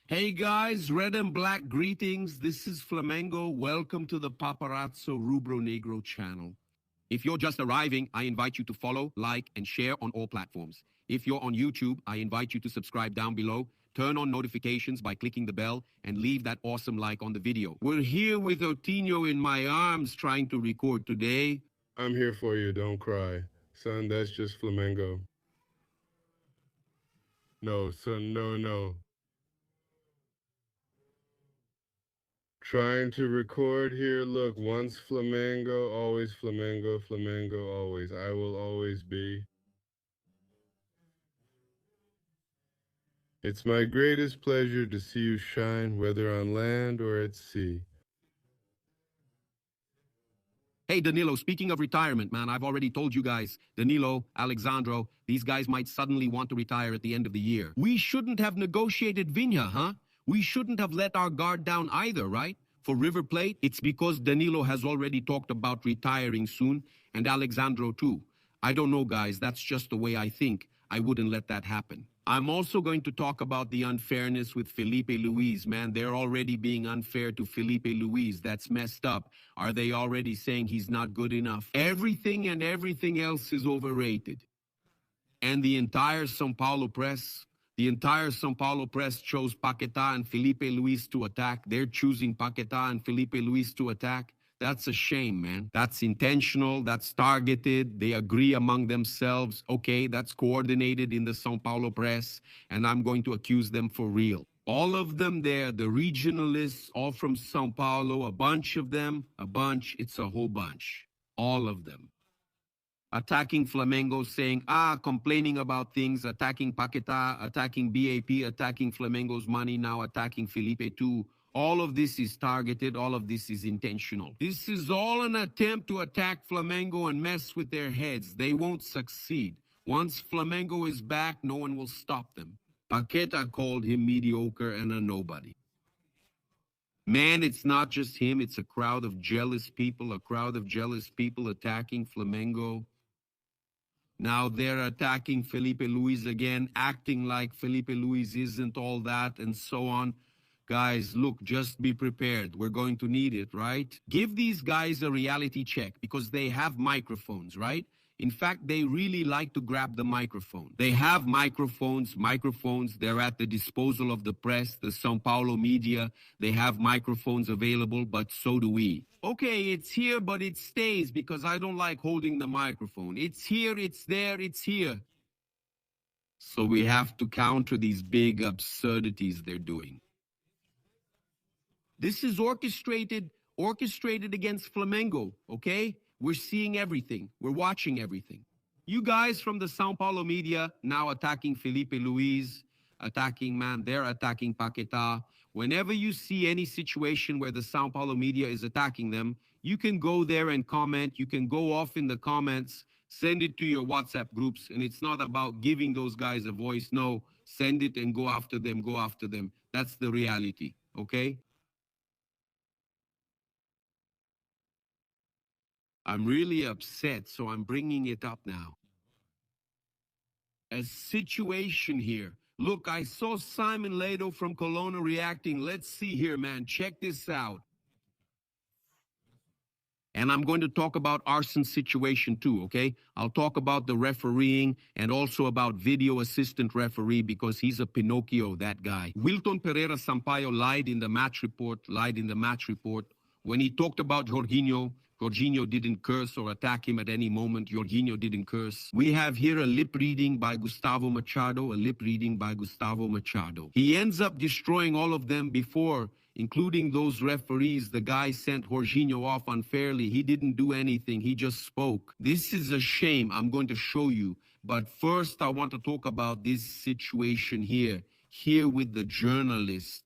Hey guys, red and black greetings. This is Flamengo. Welcome to the Paparazzo Rubro Negro channel. If you're just arriving, I invite you to follow, like, and share on all platforms. If you're on YouTube, I invite you to subscribe down below, turn on notifications by clicking the bell, and leave that awesome like on the video. We're here with Otinho in my arms trying to record today. I'm here for you, don't cry. Son, that's just Flamengo. No, son, no. Trying to record here, look, once Flamengo, always Flamengo, Flamengo, always. I will always be. It's my greatest pleasure to see you shine, whether on land or at sea. Hey, Danilo, speaking of retirement, man, I've already told you guys, Danilo, Alexandro, these guys might suddenly want to retire at the end of the year. We shouldn't have negotiated Viña, huh? We shouldn't have let our guard down either, right? For River Plate, it's because Danilo has already talked about retiring soon, and Alexandro too. I don't know, guys, that's just the way I think. I wouldn't let that happen. I'm also going to talk about the unfairness with Felipe Luis, man. They're already being unfair to Felipe Luis. That's messed up. Are they already saying he's not good enough? Everything and everything else is overrated. And the entire São Paulo press chose Paquetá and Felipe Luis to attack. They're choosing Paquetá and Felipe Luis to attack. That's a shame, man. That's intentional. That's targeted. They agree among themselves. Okay, that's coordinated in the São Paulo press, and I'm going to accuse them for real. All of them there, the regionalists, all from São Paulo, a bunch of them, it's a whole bunch. All of them. Attacking Flamengo, saying, complaining about things, attacking Paquetá, attacking BAP, attacking Flamengo's money, now attacking Felipe too. All of this is targeted. All of this is intentional. This is all an attempt to attack Flamengo and mess with their heads. They won't succeed. Once Flamengo is back, no one will stop them. Paquetá called him mediocre and a nobody. Man, it's not just him. It's a crowd of jealous people attacking Flamengo. Now they're attacking Felipe Luis again, acting like Felipe Luis isn't all that, and so on. Guys, look, just be prepared. We're going to need it, right? Give these guys a reality check because they have microphones, right? In fact, they really like to grab the microphone. They have microphones. They're at the disposal of the press, the São Paulo media. They have microphones available, but so do we. Okay, it's here, but it stays because I don't like holding the microphone. It's here, it's there, it's here. So we have to counter these big absurdities they're doing. This is orchestrated against Flamengo, okay? We're seeing everything. We're watching everything. You guys from the São Paulo media now attacking Felipe Luis, they're attacking Paquetá. Whenever you see any situation where the São Paulo media is attacking them, you can go there and comment. You can go off in the comments, send it to your WhatsApp groups. And it's not about giving those guys a voice. No, send it and go after them. That's the reality, okay? I'm really upset, so I'm bringing it up now. A situation here. Look, I saw Simon Ledo from Kelowna reacting. Let's see here, man. Check this out. And I'm going to talk about Arson's situation too, okay? I'll talk about the refereeing and also about video assistant referee because he's a Pinocchio, that guy. Wilton Pereira Sampaio lied in the match report. When he talked about Jorginho, Jorginho didn't curse or attack him at any moment. Jorginho didn't curse. We have here a lip reading by Gustavo Machado, He ends up destroying all of them before, including those referees. The guy sent Jorginho off unfairly. He didn't do anything. He just spoke. This is a shame. I'm going to show you. But first, I want to talk about this situation here with the journalist.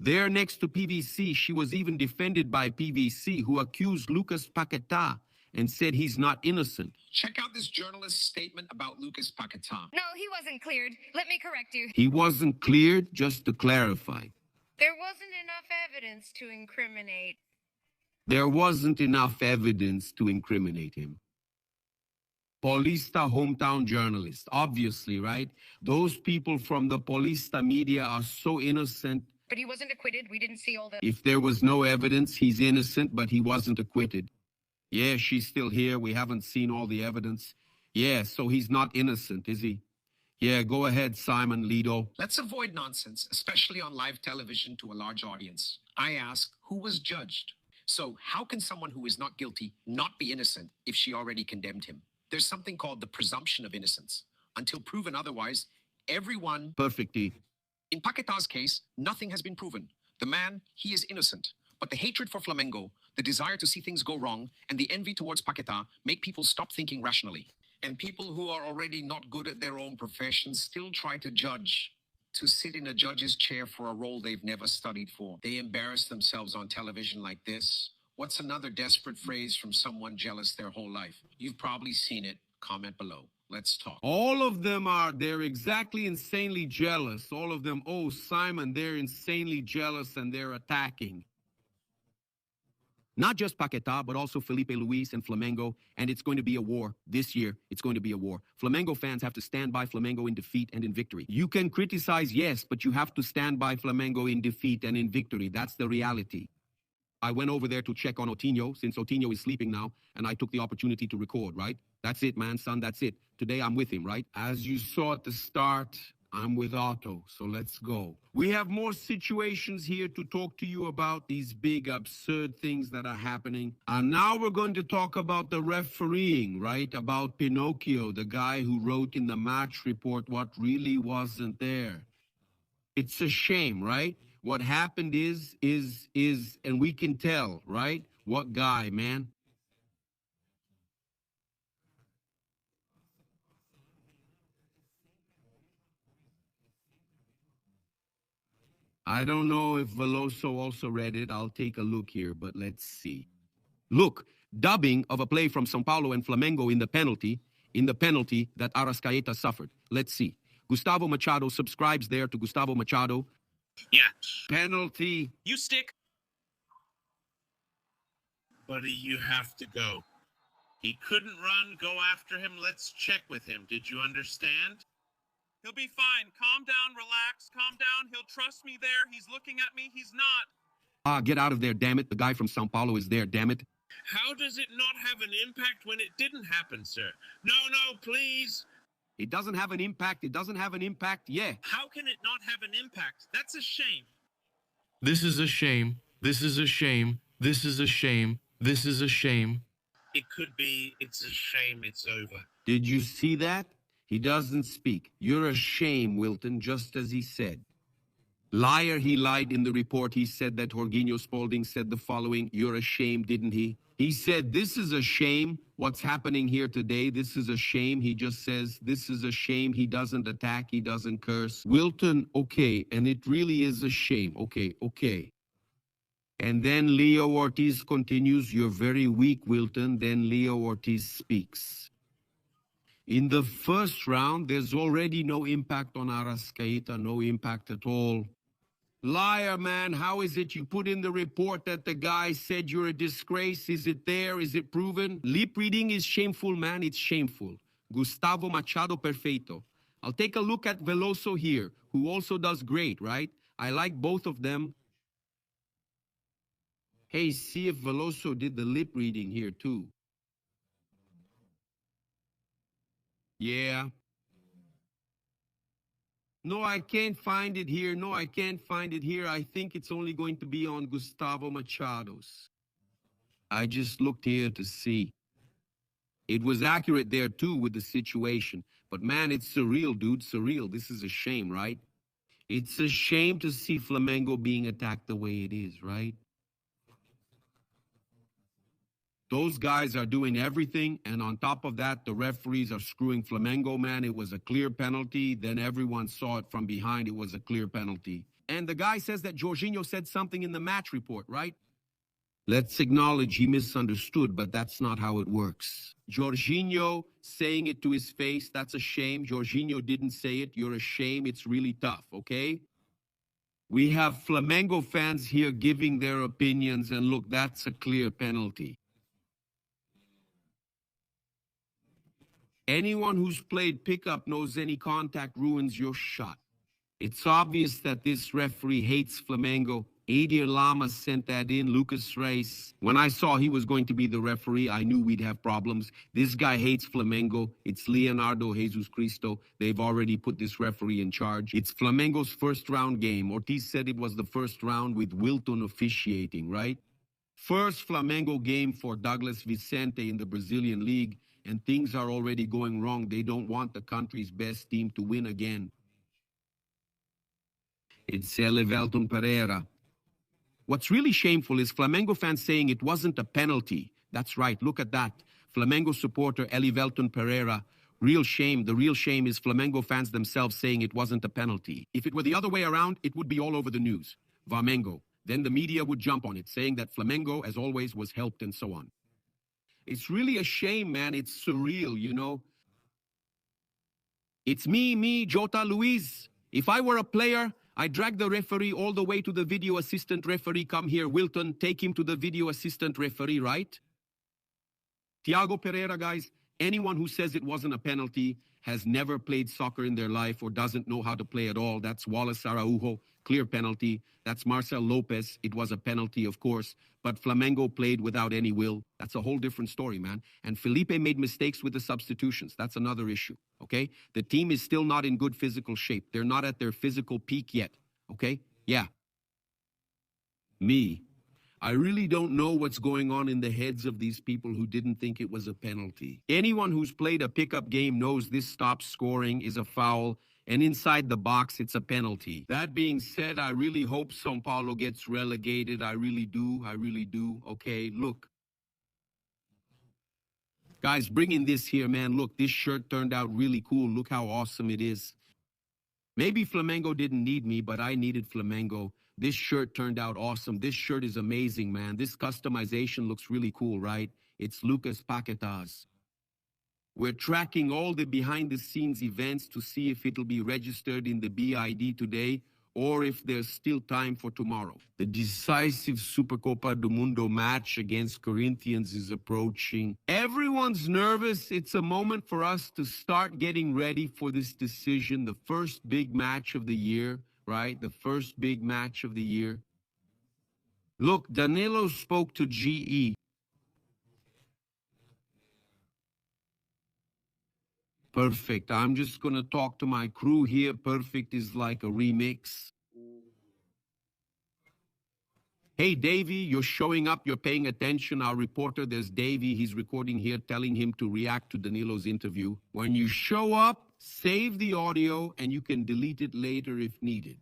There next to PVC, she was even defended by PVC, who accused Lucas Paquetá and said he's not innocent. Check out this journalist's statement about Lucas Paquetá. No, he wasn't cleared. Let me correct you. He wasn't cleared, just to clarify. There wasn't enough evidence to incriminate. There wasn't enough evidence to incriminate him. Paulista hometown journalist, obviously, right? Those people from the Paulista media are so innocent. But he wasn't acquitted. We didn't see all the. If there was no evidence, he's innocent, but he wasn't acquitted. Yeah, she's still here. We haven't seen all the evidence. Yeah, so he's not innocent, is he? Yeah, go ahead, Simon Lido. Let's avoid nonsense, especially on live television to a large audience. I ask, who was judged? So how can someone who is not guilty not be innocent if she already condemned him? There's something called the presumption of innocence. Until proven otherwise, everyone... Perfectly. In Paquetá's case, nothing has been proven. The man, he is innocent. But the hatred for Flamengo, the desire to see things go wrong, and the envy towards Paquetá make people stop thinking rationally. And people who are already not good at their own profession still try to judge, to sit in a judge's chair for a role they've never studied for. They embarrass themselves on television like this. What's another desperate phrase from someone jealous their whole life? You've probably seen it. Comment below. Let's talk. All of them they're exactly insanely jealous. All of them, oh, Simon, they're insanely jealous and they're attacking. Not just Paquetá, but also Felipe Luis and Flamengo, and it's going to be a war. This year, it's going to be a war. Flamengo fans have to stand by Flamengo in defeat and in victory. You can criticize, yes, but you have to stand by Flamengo in defeat and in victory. That's the reality. I went over there to check on Otinho, since Otinho is sleeping now, and I took the opportunity to record, right? That's it, man, son, that's it. Today, I'm with him, right? As you saw at the start, I'm with Otto, so let's go. We have more situations here to talk to you about, these big absurd things that are happening. And now we're going to talk about the refereeing, right? About Pinocchio, the guy who wrote in the match report what really wasn't there. It's a shame, right? What happened is, and we can tell, right? What guy, man? I don't know if Veloso also read it. I'll take a look here, but let's see. Look, dubbing of a play from São Paulo and Flamengo in the penalty that Arrascaeta suffered. Let's see. Gustavo Machado subscribes there to Gustavo Machado. Yeah. Penalty. You stick. Buddy, you have to go. He couldn't run. Go after him. Let's check with him. Did you understand? He'll be fine. Calm down, relax, calm down. He'll trust me there. He's looking at me. He's not. Get out of there, damn it. The guy from São Paulo is there, damn it. How does it not have an impact when it didn't happen, sir? No, please. It doesn't have an impact. It doesn't have an impact. Yeah. How can it not have an impact? That's a shame. This is a shame. This is a shame. This is a shame. This is a shame. It could be. It's a shame it's over. Did you see that? He doesn't speak. You're a shame, Wilton, just as he said. Liar, he lied in the report. He said that Jorginho Spalding said the following. You're a shame, didn't he? He said, this is a shame. What's happening here today, this is a shame. He just says, this is a shame. He doesn't attack. He doesn't curse. Wilton, okay. And it really is a shame. Okay. And then Leo Ortiz continues, you're very weak, Wilton. Then Leo Ortiz speaks. In the first round, there's already no impact on Arrascaeta, no impact at all. Liar, man, how is it you put in the report that the guy said you're a disgrace? Is it there? Is it proven? Lip reading is shameful, man, it's shameful. Gustavo Machado perfeito. I'll take a look at Veloso here, who also does great, right? I like both of them. Hey, see if Veloso did the lip reading here too. Yeah. No, I can't find it here. No, I can't find it here. I think it's only going to be on Gustavo Machado's. I just looked here to see. It was accurate there too with the situation. But man, it's surreal, dude. Surreal. This is a shame, right? It's a shame to see Flamengo being attacked the way it is, right? Those guys are doing everything, and on top of that, the referees are screwing Flamengo, man. It was a clear penalty. Then everyone saw it from behind. It was a clear penalty. And the guy says that Jorginho said something in the match report, right? Let's acknowledge he misunderstood, but that's not how it works. Jorginho saying it to his face, that's a shame. Jorginho didn't say it. You're a shame. It's really tough, okay? We have Flamengo fans here giving their opinions, and look, that's a clear penalty. Anyone who's played pickup knows any contact ruins your shot. It's obvious that this referee hates Flamengo. Adir Lama sent that in, Lucas Reis. When I saw he was going to be the referee, I knew we'd have problems. This guy hates Flamengo. It's Leonardo Jesus Cristo. They've already put this referee in charge. It's Flamengo's first round game. Ortiz said it was the first round with Wilton officiating, right? First Flamengo game for Douglas Vicente in the Brazilian League, and things are already going wrong. They don't want the country's best team to win again. It's Elivelton Pereira. What's really shameful is Flamengo fans saying it wasn't a penalty. That's right, look at that. Flamengo supporter Elivelton Pereira. Real shame. The real shame is Flamengo fans themselves saying it wasn't a penalty. If it were the other way around, it would be all over the news. Flamengo. Then the media would jump on it, saying that Flamengo, as always, was helped and so on. It's really a shame, man. It's surreal, you know. It's me, Jota Luis. If I were a player, I'd drag the referee all the way to the video assistant referee. Come here, Wilton, take him to the video assistant referee, right? Thiago Pereira, guys, anyone who says it wasn't a penalty has never played soccer in their life or doesn't know how to play at all. That's Wallace Araujo, clear penalty. That's Marcel Lopez. It was a penalty, of course, but Flamengo played without any will. That's a whole different story, man. And Felipe made mistakes with the substitutions. That's another issue, okay? The team is still not in good physical shape. They're not at their physical peak yet, okay? Yeah. Me. I really don't know what's going on in the heads of these people who didn't think it was a penalty. Anyone who's played a pickup game knows this stop scoring is a foul, and inside the box, it's a penalty. That being said, I really hope São Paulo gets relegated. I really do. Okay, look. Guys, bring in this here, man. Look, this shirt turned out really cool. Look how awesome it is. Maybe Flamengo didn't need me, but I needed Flamengo. This shirt turned out awesome. This shirt is amazing, man. This customization looks really cool, right? It's Lucas Paquetá's. We're tracking all the behind-the-scenes events to see if it'll be registered in the BID today or if there's still time for tomorrow. The decisive Supercopa do Mundo match against Corinthians is approaching. Everyone's nervous. It's a moment for us to start getting ready for this decision, the first big match of the year, right? The first big match of the year. Look, Danilo spoke to GE. Perfect. I'm just going to talk to my crew here. Perfect is like a remix. Hey, Davey, you're showing up. You're paying attention. Our reporter, there's Davey. He's recording here, telling him to react to Danilo's interview. When you show up, save the audio, and you can delete it later if needed.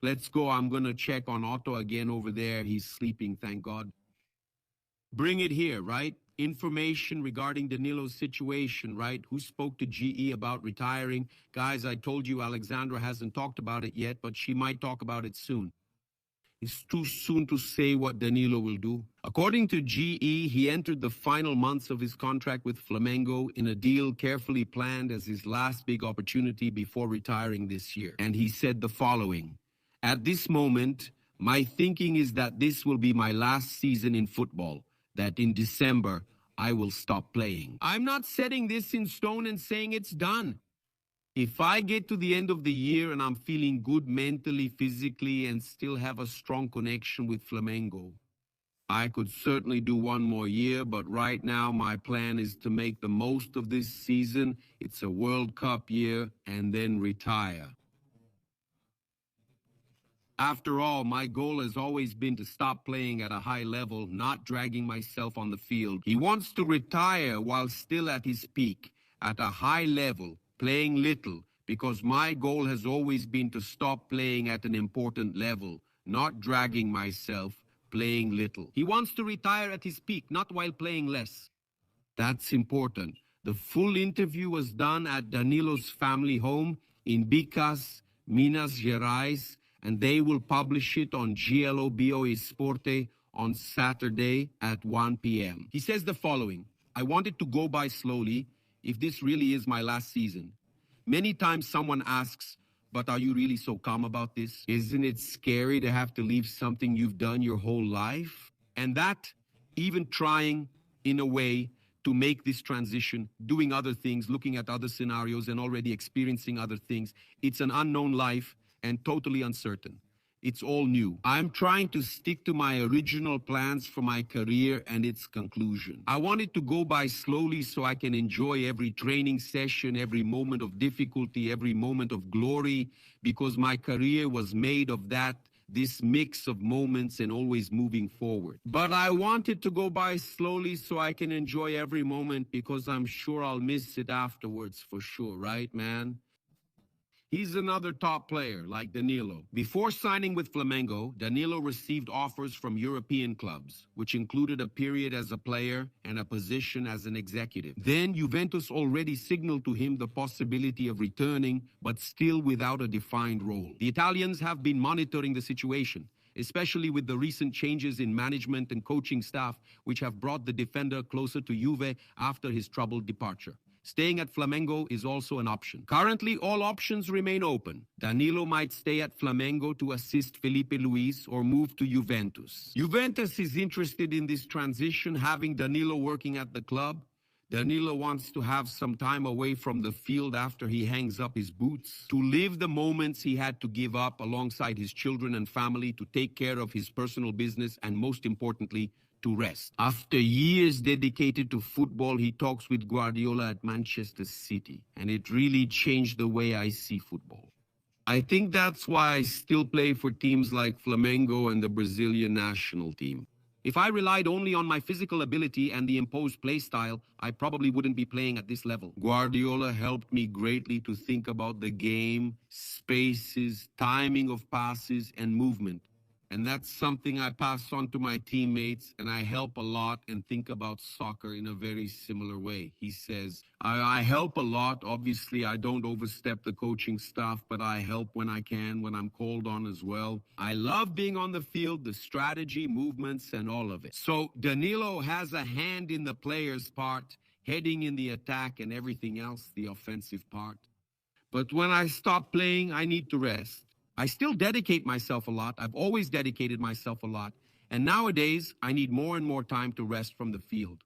Let's go. I'm going to check on Otto again over there. He's sleeping, thank God. Bring it here, right? Information regarding Danilo's situation, right? Who spoke to GE about retiring? Guys, I told you Alexandra hasn't talked about it yet, but she might talk about it soon. It's too soon to say what Danilo will do. According to GE, he entered the final months of his contract with Flamengo in a deal carefully planned as his last big opportunity before retiring this year. And he said the following: "At this moment, my thinking is that this will be my last season in football, that in December, I will stop playing. I'm not setting this in stone and saying it's done. If I get to the end of the year and I'm feeling good mentally, physically, and still have a strong connection with Flamengo, I could certainly do one more year, but right now my plan is to make the most of this season. It's a World Cup year, and then retire. After all, my goal has always been to stop playing at a high level, not dragging myself on the field. He wants to retire while still at his peak, at a high level, playing little, because my goal has always been to stop playing at an important level, not dragging myself, playing little. He wants to retire at his peak, not while playing less. That's important. The full interview was done at Danilo's family home in Bicas, Minas Gerais, and they will publish it on GLOBO Esporte on Saturday at 1 p.m. He says the following: "I want it to go by slowly if this really is my last season. Many times someone asks, but are you really so calm about this? Isn't it scary to have to leave something you've done your whole life? And that, even trying, in a way, to make this transition, doing other things, looking at other scenarios, and already experiencing other things. It's an unknown life and totally uncertain. It's all new. I'm trying to stick to my original plans for my career and its conclusion. I want it to go by slowly so I can enjoy every training session, every moment of difficulty, every moment of glory, because my career was made of that, this mix of moments and always moving forward. But I want it to go by slowly so I can enjoy every moment, because I'm sure I'll miss it afterwards for sure, right, man? He's another top player like Danilo. Before signing with Flamengo, Danilo received offers from European clubs, which included a period as a player and a position as an executive. Then Juventus already signaled to him the possibility of returning, but still without a defined role. The Italians have been monitoring the situation, especially with the recent changes in management and coaching staff, which have brought the defender closer to Juve after his troubled departure. Staying at Flamengo is also an option. Currently, all options remain open. Danilo might stay at Flamengo to assist Felipe Luis or move to Juventus. Juventus is interested in this transition, having Danilo working at the club. Danilo wants to have some time away from the field after he hangs up his boots, to live the moments he had to give up alongside his children and family, to take care of his personal business, and most importantly, to rest. After years dedicated to football, he talks with Guardiola at Manchester City, and it really changed the way I see football. I think that's why I still play for teams like Flamengo and the Brazilian national team. If I relied only on my physical ability and the imposed play style, I probably wouldn't be playing at this level. Guardiola helped me greatly to think about the game, spaces, timing of passes, and movement. And that's something I pass on to my teammates, and I help a lot and think about soccer in a very similar way. He says, I help a lot. Obviously, I don't overstep the coaching staff, but I help when I can, when I'm called on as well. I love being on the field, the strategy, movements, and all of it. So Danilo has a hand in the player's part, heading in the attack and everything else, the offensive part. But when I stop playing, I need to rest. I still dedicate myself a lot. I've always dedicated myself a lot. And nowadays, I need more and more time to rest from the field.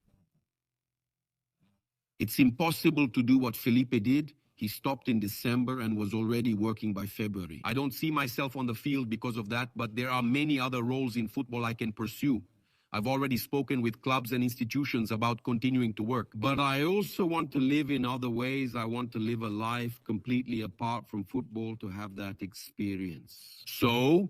It's impossible to do what Felipe did. He stopped in December and was already working by February. I don't see myself on the field because of that, but there are many other roles in football I can pursue. I've already spoken with clubs and institutions about continuing to work. But I also want to live in other ways. I want to live a life completely apart from football to have that experience. So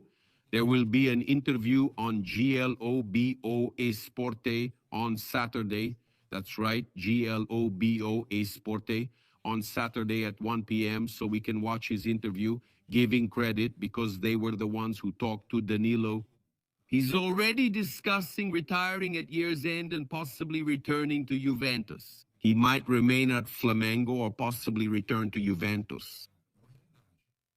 there will be an interview on GLOBO Esporte on Saturday. That's right, GLOBO Esporte on Saturday at 1 p.m. so we can watch his interview, giving credit because they were the ones who talked to Danilo. He's already discussing retiring at year's end and possibly returning to Juventus. He might remain at Flamengo or possibly return to Juventus.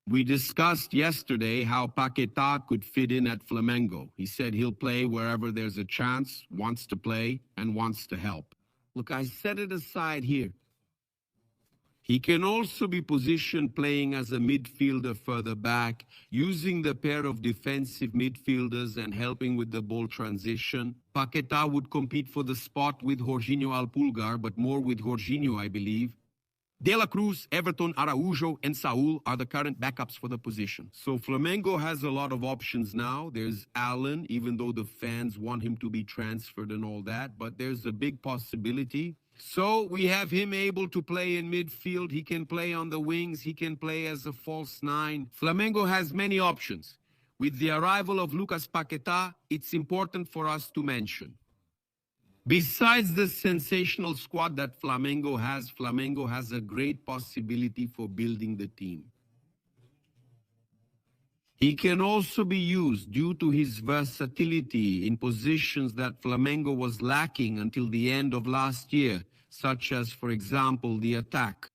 We discussed yesterday how Paquetá could fit in at Flamengo. He said he'll play wherever there's a chance, wants to play, and wants to help. Look, I set it aside here. He can also be positioned playing as a midfielder further back, using the pair of defensive midfielders and helping with the ball transition. Paquetá would compete for the spot with Jorginho Alpulgar, but more with Jorginho, I believe. De La Cruz, Everton, Araujo, and Saul are the current backups for the position. So Flamengo has a lot of options now. There's Allen, even though the fans want him to be transferred and all that, but there's a big possibility. So we have him able to play in midfield. He can play on the wings. He can play as a false nine. Flamengo has many options. With the arrival of Lucas Paquetá, it's important for us to mention. Besides the sensational squad that Flamengo has a great possibility for building the team. He can also be used due to his versatility in positions that Flamengo was lacking until the end of last year, such as, for example, the attack.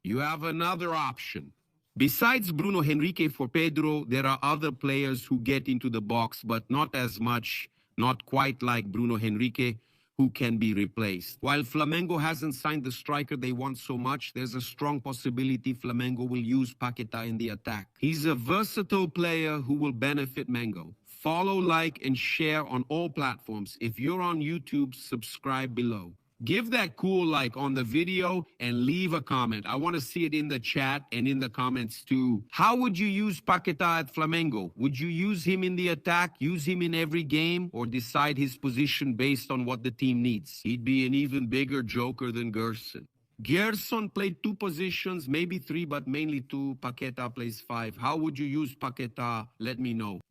You have another option. Besides Bruno Henrique for Pedro, there are other players who get into the box, but not as much, not quite like Bruno Henrique, who can be replaced. While Flamengo hasn't signed the striker they want so much, there's a strong possibility Flamengo will use Paquetá in the attack. He's a versatile player who will benefit Flamengo. Follow, like, and share on all platforms. If you're on YouTube, subscribe below. Give that cool like on the video and leave a comment. I want to see it in the chat and in the comments too. How would you use Paquetá at Flamengo? Would you use him in the attack, use him in every game, or decide his position based on what the team needs? He'd be an even bigger joker than Gerson. Gerson played 2 positions, maybe 3, but mainly 2. Paquetá plays 5. How would you use Paquetá? Let me know.